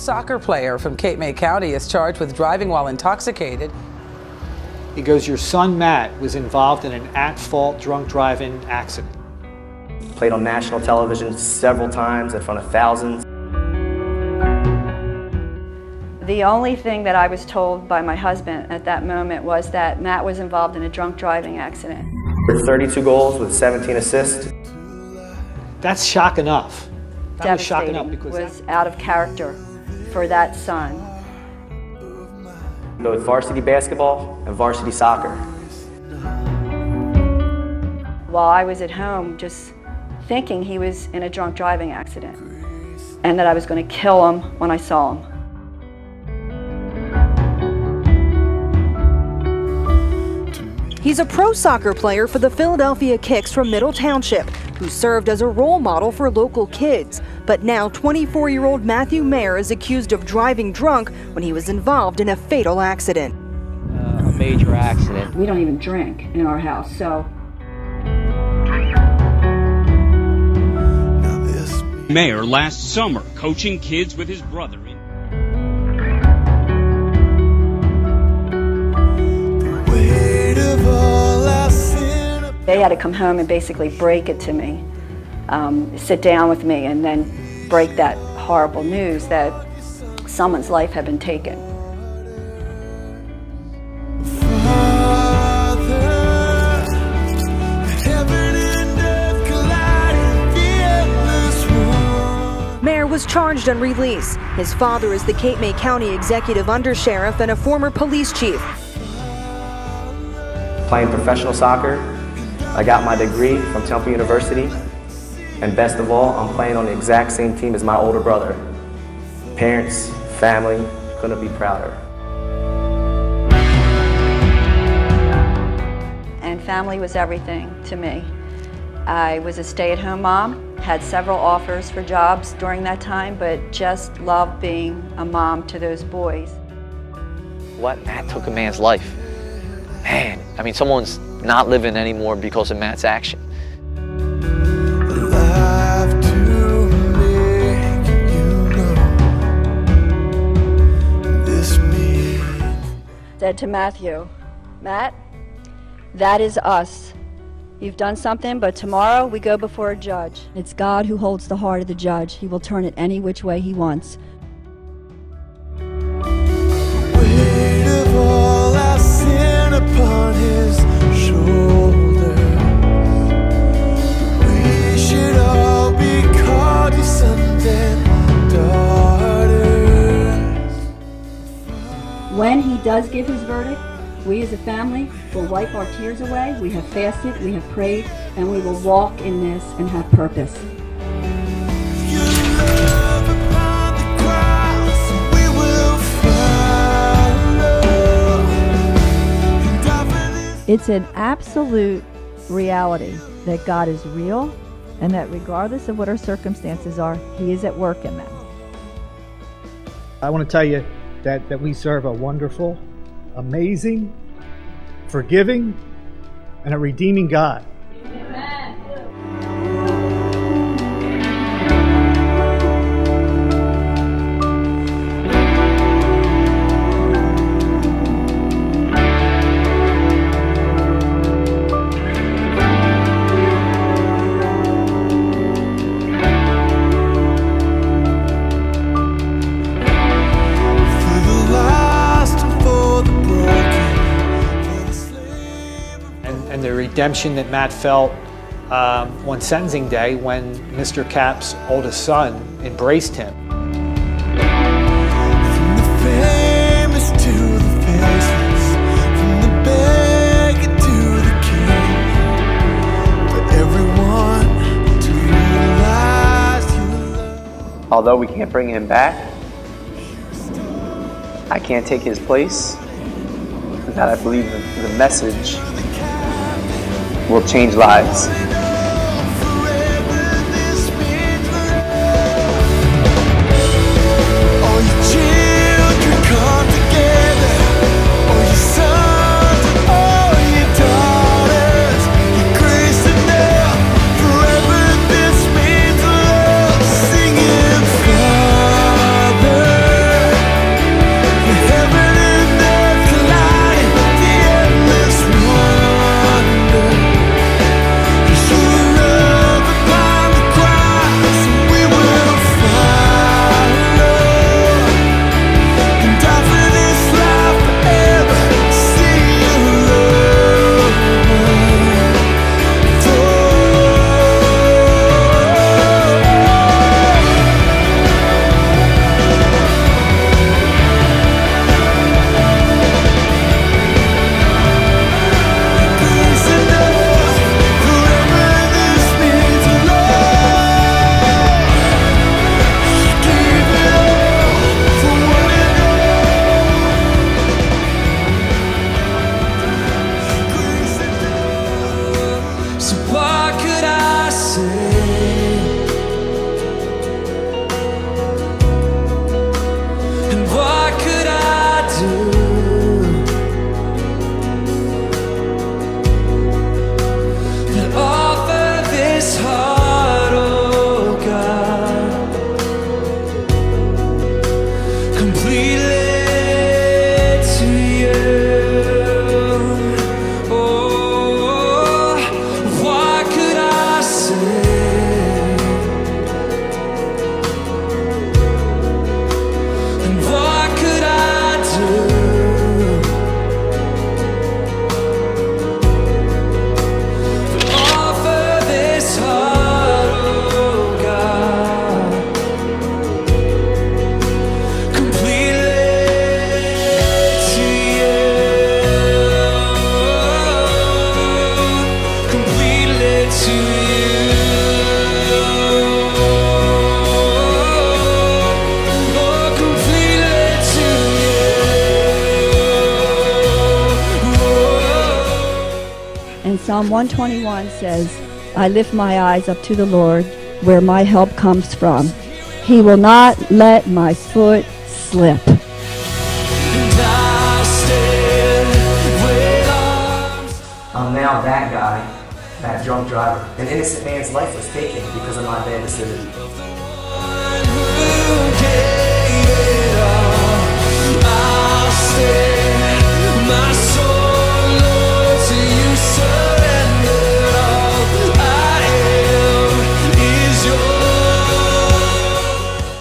soccer player from Cape May County is charged with driving while intoxicated. He goes, your son Matt was involved in an at-fault drunk driving accident. Played on national television several times in front of thousands. The only thing that I was told by my husband at that moment was that Matt was involved in a drunk driving accident. With 32 goals with 17 assists. That's shock enough. That was shock enough Devastating. because Was out of character for that son. Both varsity basketball and varsity soccer. While I was at home just thinking he was in a drunk driving accident and that I was going to kill him when I saw him. He's a pro soccer player for the Philadelphia Kicks from Middle Township, who served as a role model for local kids. But now 24-year-old Matthew Mayer is accused of driving drunk when he was involved in a fatal accident. A major accident. We don't even drink in our house, so. Mayer last summer coaching kids with his brother. They had to come home and basically break it to me, sit down with me and then break that horrible news that someone's life had been taken. Mayer was charged on release. His father is the Cape May County Executive Undersheriff and a former police chief. Playing professional soccer, I got my degree from Temple University, and best of all, I'm playing on the exact same team as my older brother. Parents, family, couldn't be prouder. And family was everything to me. I was a stay-at-home mom, had several offers for jobs during that time, but just loved being a mom to those boys. What Matt took a man's life. Man, I mean, someone's not living anymore because of Matt's action. Said to Matthew, Matt, that is us. You've done something, but tomorrow we go before a judge. It's God who holds the heart of the judge. He will turn it any which way he wants. Upon his shoulders, we should all be called your sons and daughters. When he does give his verdict, we as a family will wipe our tears away. We have fasted, we have prayed, and we will walk in this and have purpose. It's an absolute reality that God is real and that regardless of what our circumstances are, He is at work in them. I want to tell you that we serve a wonderful, amazing, forgiving, and a redeeming God. and the redemption that Matt felt on sentencing day when Mr. Cap's oldest son embraced him. From the famous to the faceless, from the beggar to the king, for everyone to realize you love. Although we can't bring him back, I can't take his place. That I believe the message will change lives. Psalm 121 says, I lift my eyes up to the Lord, where my help comes from. He will not let my foot slip. I'm now that guy, that drunk driver. An innocent man's life was taken because of my bad decision.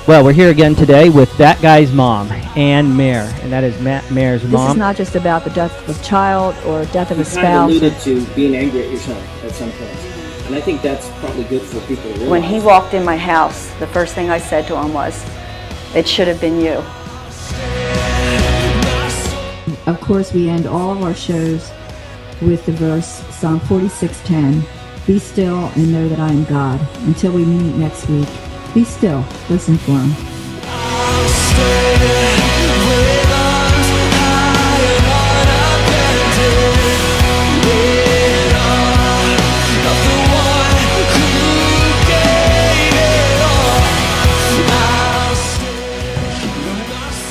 Well, we're here again today with that guy's mom, Ann Mayer, and that is Matt Mayer's mom. This is not just about the death of a child or death of a You kind spouse. of alluded to being angry at your son at some point, and I think that's probably good for people to realize. When he walked in my house, the first thing I said to him was, it should have been you. Of course, we end all of our shows with the verse, Psalm 46:10, be still and know that I am God. Until we meet next week, be still, listen for him.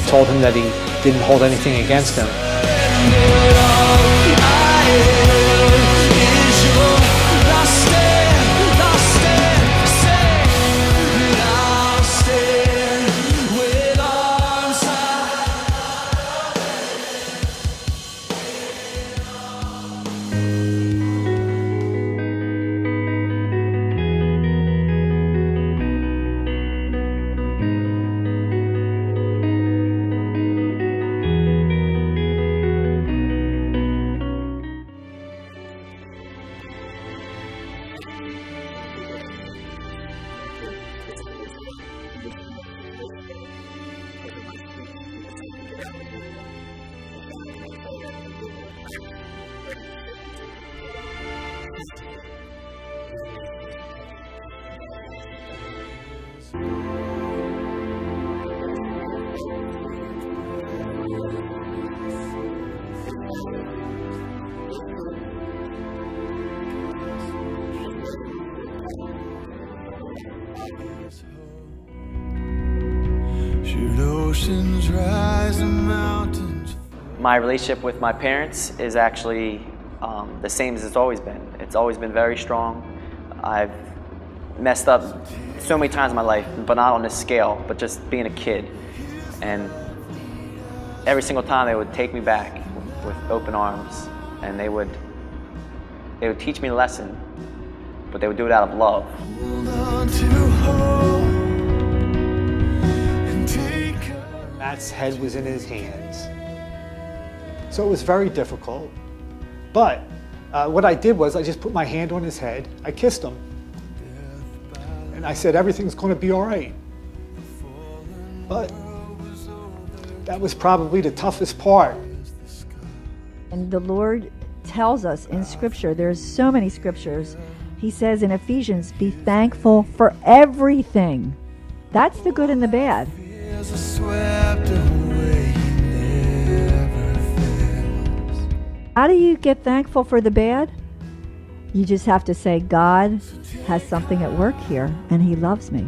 Told him that he didn't hold anything against him. Should oceans rise and mountains? My relationship with my parents is actually the same as it's always been. It's always been very strong. I've messed up so many times in my life, but not on this scale, but just being a kid. And every single time they would take me back with open arms, and they would teach me a lesson, but they would do it out of love. Matt's head was in his hands. So it was very difficult. But what I did was I just put my hand on his head, I kissed him, and I said, everything's going to be all right. But that was probably the toughest part. And the Lord tells us in Scripture, there's so many scriptures, he says in Ephesians, be thankful for everything. That's the good and the bad. How do you get thankful for the bad? You just have to say, God has something at work here, and he loves me.